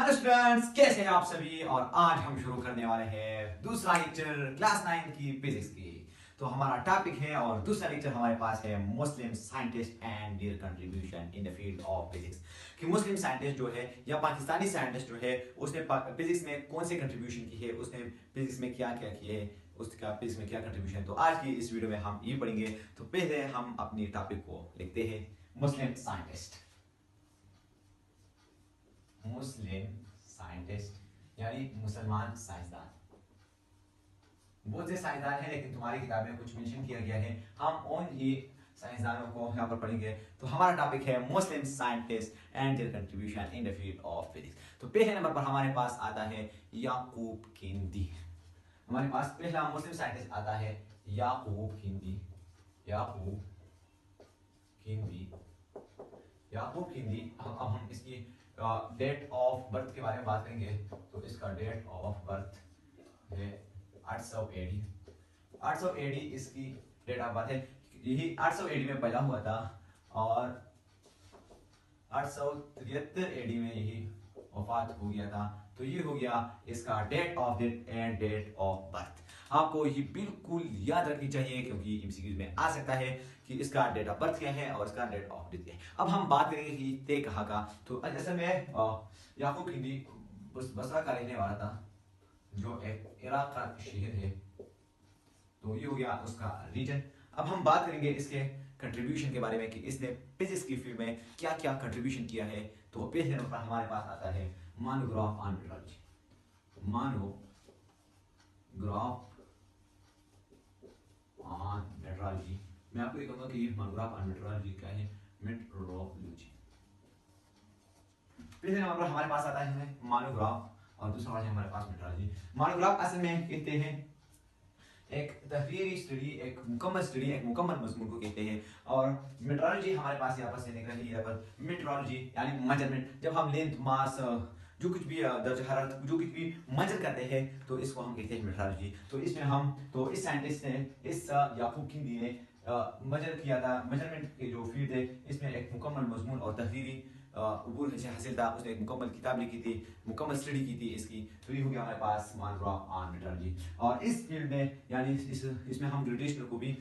Hello students, कैसे हैं आप सभी। और आज हम शुरू करने वाले हैं दूसरा लेक्चर क्लास 9 की फिजिक्स की। तो हमारा टॉपिक है और दूसरा लेक्चर हमारे पास है मुस्लिम scientist and there contribution in the field of physics. कि मुस्लिम साइंटिस्ट जो है या पाकिस्तानी साइंटिस्ट जो है उसने फिजिक्स में कौन से कंट्रीब्यूशन की है, उसने फिजिक्स में क्या क्या किए है, उसका फिजिक्स में क्या कंट्रीब्यूशन। तो आज की इस वीडियो में हम ये पढ़ेंगे। तो पहले हम अपनी टॉपिक को लिखते हैं मुस्लिम साइंटिस्ट। मुस्लिम साइंटिस्ट यानी मुसलमान साइंसदान। बहुत से साइंसदान हैं लेकिन तुम्हारी किताब में कुछ मेंशन किया गया है, हम उन ही साइंसदानों को यहाँ पर पढ़ेंगे। तो हमारा टॉपिक है मुस्लिम scientist and there contribution in the field of physics. तो पहले नंबर पर हमारे पास आता है याकूब किंदी। हमारे पास पहला मुस्लिम साइंटिस्ट आता है याकूब किंदी। याकूब किंदी, याकूब किंदी। अब हम इसकी डेट ऑफ बर्थ के बारे में बात करेंगे। तो इसका डेट ऑफ बर्थ है 800 एडी। 800 एडी इसकी डेट ऑफ बर्थ है। यही 800 एडी में पैदा हुआ था और 873 एडी में यही वफात हो गया था। तो ये हो गया इसका date of death and date of birth. आपको ये बिल्कुल याद रखनी चाहिए क्योंकि एमसीक्यूज में आ सकता है कि इसका डेट ऑफ बर्थ क्या है और इसका डेट ऑफ डेथ क्या है। अब हम बात करेंगे कि ते कहाँ का। तो असल में याकूब किंदी बसरा का रहने वाला था जो एक इराक का शहर है। तो ये हो गया उसका रीजन। अब हम बात करेंगे इसके कंट्रीब्यूशन के बारे में कि इसने फिजिक्स की फील्ड में क्या क्या कंट्रीब्यूशन किया है। तो पहले नंबर पर हमारे पास आता है monograph on metrology. Monograph on metrology. मैं आपको ये कहूंगा कि मोनोग्राफ ऑन मेट्रोलॉजी क्या है, मेट्रोलॉजी। पहले नंबर पर हमारे पास आता है मोनोग्राफ और दूसरा है हमारे पास मेट्रोलॉजी। मोनोग्राफ असल में कहते हैं एक तहरीरी स्टडी, एक मुकम्मल स्टडी, एक मुकम्मल मजमून को कहते हैं। और मेट्रोलॉजी हमारे पास यहाँ पर से निकल रही है। यहाँ पर मेट्रोलॉजी यानी मेजरमेंट, जब हम लेंथ, मास, जो कुछ भी दर्ज हरारत, जो कुछ भी मेजर करते हैं तो इसको हम कहते हैं मेट्रोलॉजी। तो इसमें हम तो इस साइंटिस्ट ने, इस याकूब किंदी ने मेजर किया था। मेजरमेंट के जो फील्ड है इसमें एक मुकम्मल मजमून और तहरीरी अबूर हासिल था। उसने एक मुकम्मल किताब लिखी थी, मुकम्मल स्टडी की थी इसकी। तो ये हो गया हमारे पास मोनोग्राफ ऑन मेट्रोलॉजी। और इस फील्ड में यानी इसमें हम ग्रेविटेशन को भी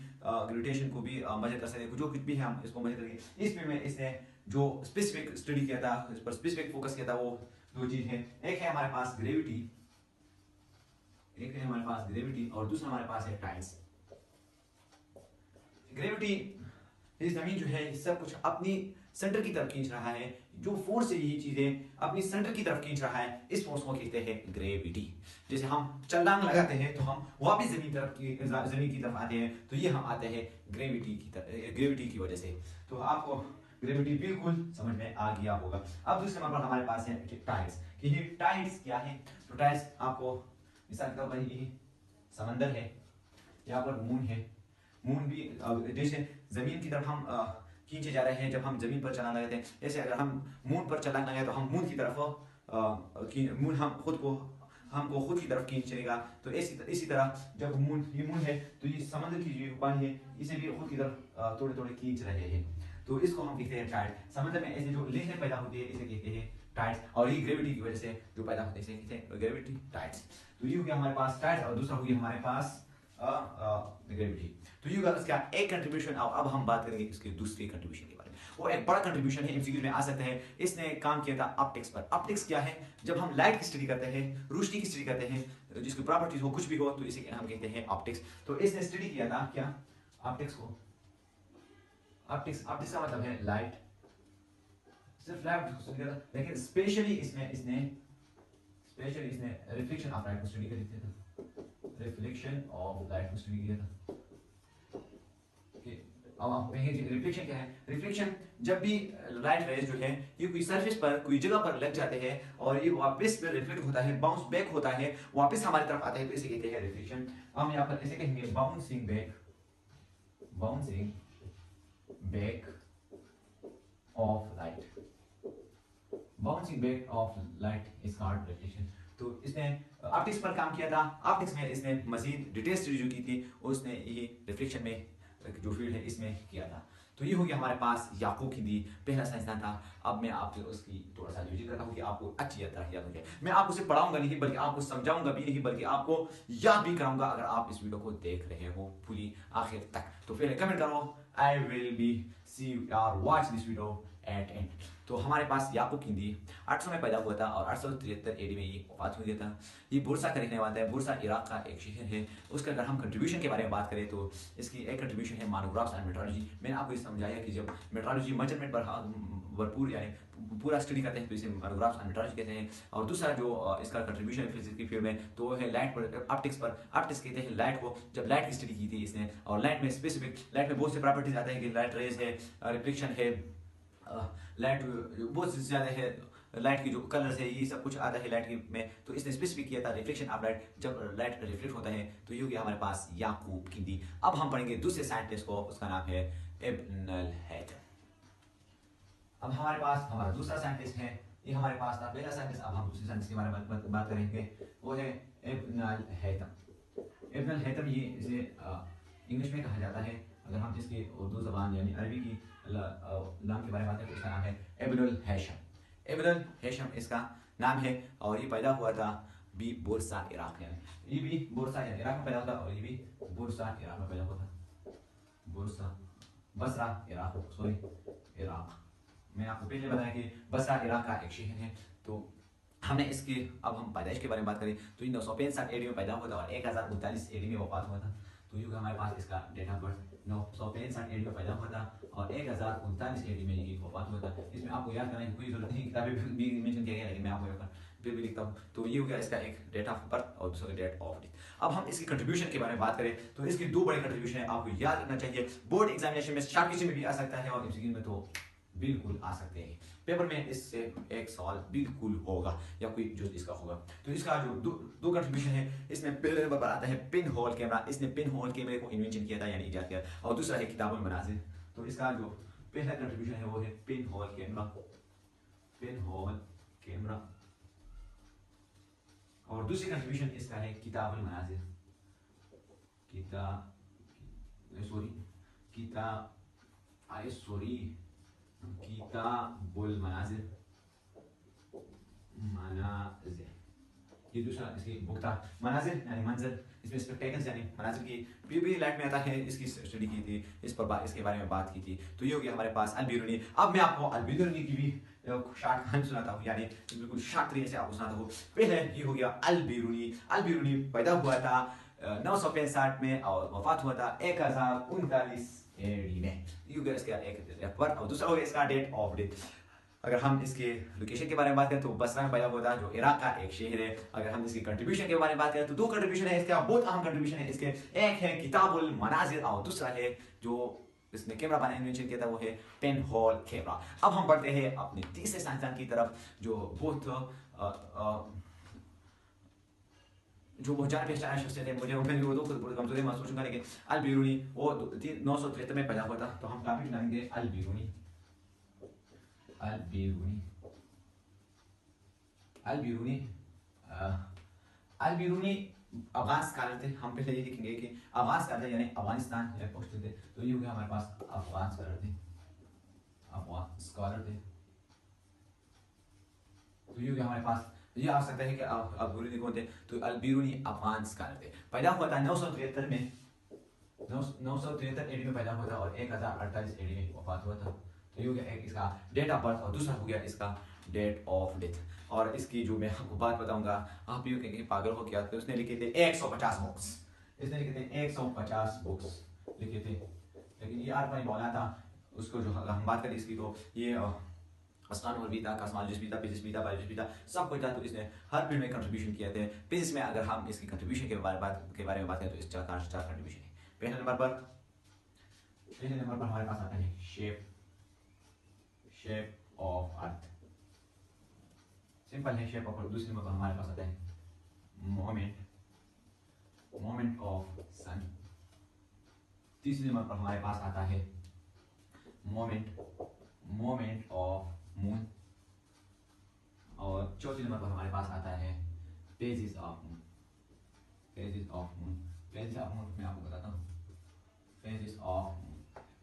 मेजर कर सकते हैं। जो कुछ भी है हम इसको मेजर करेंगे। इस फील्ड में इसने जो स्पेसिफिक स्टडी किया था, इस पर स्पेसिफिक फोकस किया था, वो दो चीज है। एक है हमारे पास ग्रेविटी, एक है हमारे पास ग्रेविटी और दूसरा हमारे पास है टाइड्स। ग्रेविटी, ये जमीन जो है सब कुछ अपनी सेंटर की तरफ खींच रहा है। जो फोर्स है यही चीजें अपनी सेंटर की तरफ खींच रहा है, इस फोर्स को कहते हैं ग्रेविटी। जैसे हम छलांग लगाते हैं तो हम वापस जमीन की तरफ आते हैं, तो ये हम आते हैं ग्रेविटी की तरफ, ग्रेविटी की वजह से। तो आपको ग्रेविटी बिल्कुल समझ में आ गया होगा। अब दूसरे नंबर पर हमारे पास है टाइड्स। कि ये टाइड्स क्या है। तो टाइड्स आपको मिसाल के तौर पर ये समंदर है, यहाँ पर मून है। मून भी जैसे जमीन की तरफ हम खींचे जा रहे हैं। जब हम जमीन पर छलांग लगाते हैं, जैसे अगर हम मून पर छलांग लगाए तो हम मून की तरफ मून हमको खुद की तरफ खींचेगा। तो इसी तरह जब ये मून है तो ये समंदर की जो पानी है इसे भी खुद की तरफ थोड़े थोड़े खींच रहे हैं। तो इसको हम कहते हैं टाइड। समंदर में ऐसे जो लहरें पैदा होती है इसे कहते हैं टाइड्स। और ये ग्रेविटी की वजह से जो पैदा होते हैं इसे कहते हैं ग्रेविटी टाइड्स। तो ये हो गया हमारे पास टाइड्स और दूसरा हो गया हमारे पास ग्रेविटी। तो ये इसका एक कंट्रीब्यूशन। अब हम बात करेंगे इसके दूसरे कंट्रीब्यूशन के बारे में। वो एक बड़ा कंट्रीब्यूशन है, एमसीक्यू में आ सकता है। इसने काम किया था ऑप्टिक्स पर। ऑप्टिक्स क्या है, जब हम लाइट की स्टडी करते हैं, रोशनी की स्टडी करते हैं, जिसकी प्रॉपर्टीज हो, कुछ भी हो, तो इसे हम कहते हैं ऑप्टिक्स। तो इसने स्टडी किया था क्या, ऑप्टिक्स को। ऑप्टिक्स का मतलब है लाइट, सिर्फ लाइट को स्टडी करता, लेकिन स्पेशली इसने रिफ्लेक्शन ऑफ लाइट को स्टडी करी थी। रिफ्लेक्शन ऑफ लाइट को स्टडी किया था। अब आप कहेंगे रिफ्लेक्शन क्या है। रिफ्लेक्शन, जब भी लाइट रेज जो है ये कोई सरफेस पर, कोई जगह पर लग जाते हैं और ये वापस रिफ्लेक्ट होता है, बाउंस बैक होता है, वापस हमारी तरफ आता है, तो इसे कहते हैं रिफ्लेक्शन। हम यहाँ पर ऐसे कहेंगे bouncing back of light. Bouncing back of light is called reflection. तो इसने ऑप्टिक्स पर काम किया था। ऑप्टिक्स में इसने मजीद डिटेल स्टडी जो की थी उसने ये रिफ्लेक्शन में जो फील्ड है इसमें किया था। तो ये हो गया हमारे पास याकूब हिंदी, पहला साइंसदान था। अब मैं आपसे उसकी थोड़ा सा रिविजन करता हूँ कि आपको अच्छी तरह याद हो जाए। मैं आपको सिर्फ पढ़ाऊंगा नहीं बल्कि आपको समझाऊंगा भी नहीं, बल्कि आपको याद भी कराऊंगा अगर आप इस वीडियो को देख रहे हो पूरी आखिर तक। तो पहले कमेंट करो I will be C R watch this video at end. तो हमारे पास याकूब हिंदी 800 में पैदा हुआ था और 873 एडी में ये वफात हुई था। ये बुरसा का रहने वाला है। बुरसा इराक का एक शहर है। उसका अगर हम कंट्रीब्यूशन के बारे में बात करें तो इसकी एक कंट्रीब्यूशन है मोनोग्राफ्स एंड मेट्रोलॉजी। मैंने आपको ये समझाया कि जब मेट्रोलॉजी मेजरमेंट पर भरपूर यानी पूरा स्टडी करते हैं तो इसे मोनोग्राफ्स एंड मेट्रोलॉजी कहते हैं। और दूसरा जो इसका कंट्रीब्यूशन है फिजिक्स की फील्ड में तो वो है लाइट पर, ऑप्टिक्स पर। ऑप्टिक्स कहते हैं लाइट को, जब लाइट की स्टडी की थी इसने। और लाइट में स्पेसिफिक, लाइट में बहुत से प्रॉपर्टीज आते हैं कि लाइट रेज है, रिफ्लेक्शन है, लाइट बहुत ज़्यादा है, लाइट की जो कलर्स है ये सब कुछ आता है लाइट की में। तो इसने स्पेसिफिक किया था रिफ्लेक्शन ऑफ लाइट, जब लाइट रिफ्लेक्ट होता है। तो ये हो गया हमारे पास याकूब हिंदी। अब हम पढ़ेंगे दूसरे साइंटिस्ट को, उसका नाम है इब्न अल हैथम। अब हमारे पास हमारा दूसरा साइंटिस्ट है। ये हमारे पास था पहला साइंटिस्ट। अब हम दूसरे साइंटिस्ट के बारे में बात करेंगे, वो है इब्न अल हैथम। इब्न अल हैथम ये इसे इंग्लिश में कहा जाता है। अगर हम इसकी उर्दू जबान यानी अरबी की नाम के बारे में बात करें तो इसका नाम है इब्नुल हैशम। इब्नुल हैशम इसका नाम है और ये पैदा हुआ था भी बुरसा इराक, यानी ये भी बुरसा यानी इराक में पैदा हुआ था और ये भी बुरसा इराक में पैदा हुआ था। Bursa Basra Iraq, sorry Iraq. मैं आपको पहले बताया कि बसरा इराक का एक शहर है। तो हमने इसकी, अब हम पैदाइश के बारे में बात करें तो ये 965 एडी में पैदा हुआ था और 1039 एडी में वफात हुआ था। तो ये हमारे पास इसका डेट ऑफ बर्थ 965 एडी में पैदा हुआ था और 1039 एडी में ये वफात हुआ था। इसमें आपको याद करने की कोई जरूरत नहीं, किताबें भी मेंशन किया गया है लेकिन मैं आपको फिर भी लिखता हूँ। तो ये हो गया इसका एक डेट ऑफ बर्थ और दूसरा डेट ऑफ डेथ। अब हम इसकी कंट्रीब्यूशन के बारे में बात करें तो इसकी दो बड़े कंट्रीब्यूशन है, आपको याद रखना चाहिए। बोर्ड एग्जामिनेशन में शॉर्ट क्वेश्चन में भी आ सकता है और एमसीक्यू में तो बिल्कुल आ सकते हैं। पेपर में इससे एक सवाल बिल्कुल होगा या कोई जो इसका होगा। तो इसका जो दो कंट्रीब्यूशन है, इसमें पहले नंबर पर आता है पिन होल कैमरा। इसने पिन होल कैमरे को इन्वेंशन किया था यानी इजाद किया। और दूसरा है किताबुल मनाजिर। तो इसका जो पहला कंट्रीब्यूशन है वो है pin hole camera, pin hole camera. और दूसरी कंट्रीब्यूशन इसका है किताबुल मनाजिर, किताबुल मनाजिर। ये दूसरा इसकी बुक था। मनाजिर यानी मंजर, इसमें स्पेक्टेकल्स यानी मनाजिर की भी लाइट में आता है। इसकी स्टडी की थी, इस पर इसके बारे में बात की थी। तो ये हो गया हमारे पास अल-बिरूनी। अब मैं आपको अल-बिरूनी की भी शॉर्ट कहानी सुनाता हूँ, यानी बिल्कुल शॉर्ट तरीके से आपको सुनाता हूँ। पहले ये हो गया अल-बिरूनी। अल-बिरूनी पैदा हुआ था 965 में और वफात हुआ था 1039 एडी में। ये हो गया इसका एक बर्थ और दूसरा हो गया इसका डेट ऑफ डेथ। अगर हम इसके लोकेशन के बारे में बात करें तो बसरा में पैदा हुआ था जो इराक का एक शहर है। अगर हम इसकी कंट्रीब्यूशन के बारे में बात करें तो दो कंट्रीब्यूशन है इसके, बहुत अहम कंट्रीब्यूशन है इसके। एक है किताबुल मनाजिर और दूसरा है जो इसने कैमरा बनाने इन्वेंशन किया था वो है पेन होल कैमरा। अब हम बढ़ते हैं अपने तीसरे साइंसदान की तरफ जो बहुत जान पहचान शख्सियत है। मुझे उम्मीद वो दो कमजोरी महसूस करूंगा, लेकिन अल-बिरूनी वो 973 में पैदा हुआ था। तो हम टॉपिक डालेंगे अल-बिरूनी। अल-बिरूनी अल-बिरूनी अल-बिरूनी अफगान स्कॉलर थे। हम पहले ये लिखेंगे कि अफगान स्कॉलर यानी अफगानिस्तान में पहुंचते थे। तो ये हो गया हमारे पास अफगान स्कॉलर थे, अफगान स्कॉलर थे। तो ये हो गया हमारे पास, ये आ सकता है कि अल-बिरूनी कौन थे। तो अल-बिरूनी अफगान स्कॉलर थे। पैदा हुआ था 973 में, 973 एडी में पैदा हुआ था और 1048 एडी में वफात हुआ था। तो ये हो गया एक इसका डेट ऑफ बर्थ और दूसरा हो गया इसका डेट ऑफ डेथ। और इसकी जो मैं आपको बात बताऊंगा आप भी कहेंगे पागल हो क्या। तो उसने लिखे थे 150 बुक्स, इसने लिखे थे 150 बुक्स लिखे थे। लेकिन ये आर मौलाना था, उसको जो हम बात करें इसकी तो ये अस्ट्रोनॉमर भी था, कॉस्मोलॉजिस्ट भी था, फिजिक्स भी था, बायोलॉजिस्ट भी था, सब कुछ था। तो इसने हर फील्ड में कंट्रीब्यूशन किए थे। फिजिक्स में अगर हम इसकी कंट्रीब्यूशन के बारे में बात करें तो इस चार कंट्रीब्यूशन है। पहले नंबर पर हमारे पास आता है शेप ऑफ अर्थ, सिंपल है शेप ऑफ अर्थ। दूसरे नंबर पर हमारे पास आता है मोमेंट ऑफ सन। तीसरे नंबर पर हमारे पास आता है मोमेंट ऑफ मून। और चौथे नंबर पर हमारे पास आता है phases of moon. Phases of moon मैं आपको बताता हूँ। Phases of moon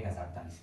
1048.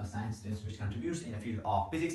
scientists which contributes in the field of physics.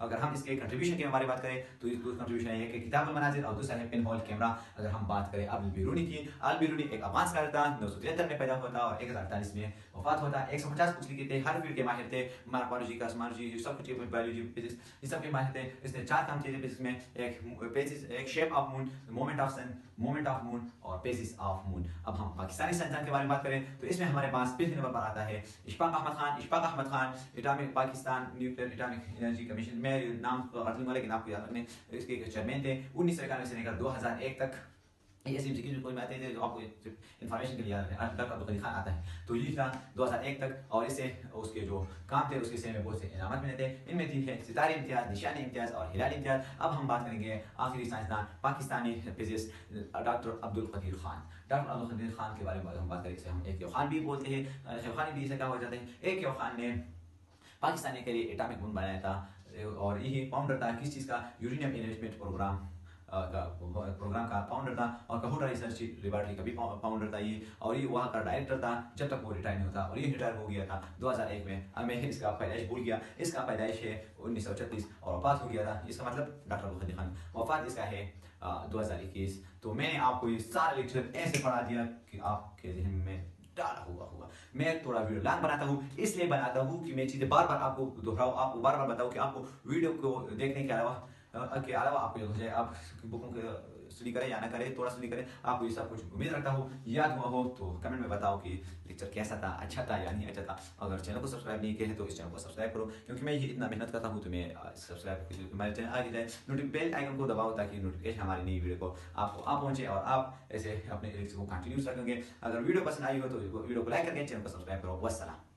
अगर हम इसके कंट्रीब्यूशन के बारे में बात करें तो इसको कंट्रीब्यूशन है कि किताब मनाजिर और दूसरा है पिन होल कैमरा। अगर हम बात करें अल बिरूनी की, अल बिरूनी एक अफगान स्कॉलर था, 973 में पैदा हुआ था और 1048 में वफात हुआ था। 150 कुछ लिखे थे, हर फील्ड के माहिर थे, मार्कोलॉजी, कॉस्मोलॉजी, सब कुछ, बायोलॉजी, फिजिक्स, इस सब के माहिर थे। इसने 4 काम किए थे फिजिक्स में, एक shape of moon, moment of sun, moment of moon और फेजेस ऑफ मून। अब हम पाकिस्तानी साइंसदान के बारे में बात करें तो इसमें हमारे पास पहले नंबर पर आता है Ishfaq Ahmed Khan. Ishfaq Ahmed Khan atomic Pakistan nuclear atomic energy commission में नाम लूंगा लेकिन आपको याद रखने इसके चेयरमैन थे 1991 से लेकर 2001 तक। ये ऐसी जिक्र कोई बातें थे जो आपको इन्फॉर्मेशन के लिए याद रखना। डॉक्टर अब्दुल कदीर खान आता है तो ये था 2001 तक और इससे उसके जो काम थे उसके से में बहुत से इनामत मिले थे। इनमें थी है सितारे इम्तियाज, निशानी इम्तियाज और हिलाल इम्तियाज। अब हम बात करेंगे आखिरी साइंसदान Pakistani physicist doctor Abdul Qadeer Khan. Doctor Abdul Qadeer Khan के बारे में हम बात करें इसे हम एक खान भी बोलते हैं, खान भी इसे क्या हो जाते हैं। एक खान ने पाकिस्तान के लिए एटॉमिक बम बनाया था और यही फाउंडर था किस चीज़ का, यूरेनियम एनरिचमेंट प्रोग्राम का फाउंडर था और कहोटा रिसर्च लेबोरेटरी का भी फाउंडर था ये, और ये वहाँ का डायरेक्टर था जब तक वो रिटायर नहीं होता और ये रिटायर हो गया था 2001 में। अब मैं इसका पैदाइश भूल गया, इसका पैदाइश है 1936 और वफात हो गया था। इसका मतलब डॉक्टर अब्दुल कदीर खान, वफात इसका है 2021। तो मैंने आपको ये सारा लेक्चर ऐसे पढ़ा दिया कि आपके जहन में डाला होगा। मैं थोड़ा वीडियो लॉन्ग बनाता हूँ, इसलिए बनाता हूँ कि मैं चीज़ें बार बार आपको दोहराऊँ, आपको बार बार बताऊँ कि आपको वीडियो को देखने के अलावा आपको हो जाए आप बुकों को स्टडी करें या ना करें, थोड़ा स्टडी करें। आपको ये सब कुछ उम्मीद रखता हूँ याद हुआ हो तो कमेंट में बताओ कि लेक्चर कैसा था, अच्छा था या नहीं अच्छा था। अगर चैनल को सब्सक्राइब नहीं किया है तो इस चैनल को सब्सक्राइब करो, क्योंकि मैं ये इतना मेहनत करता हूँ तो मैं सब्सक्राइब हमारे चैनल आगे जाए, बेल आइकन को दबाओ ताकि नोटिफिकेशन हमारी नई वीडियो को आपको आ पहुँचे और आप ऐसे अपने लेक्चर को कंटिन्यूस रखेंगे। अगर वीडियो पसंद आई हो तो वीडियो को लाइक करके चैनल को सब्सक्राइब करो। वस्सलाम।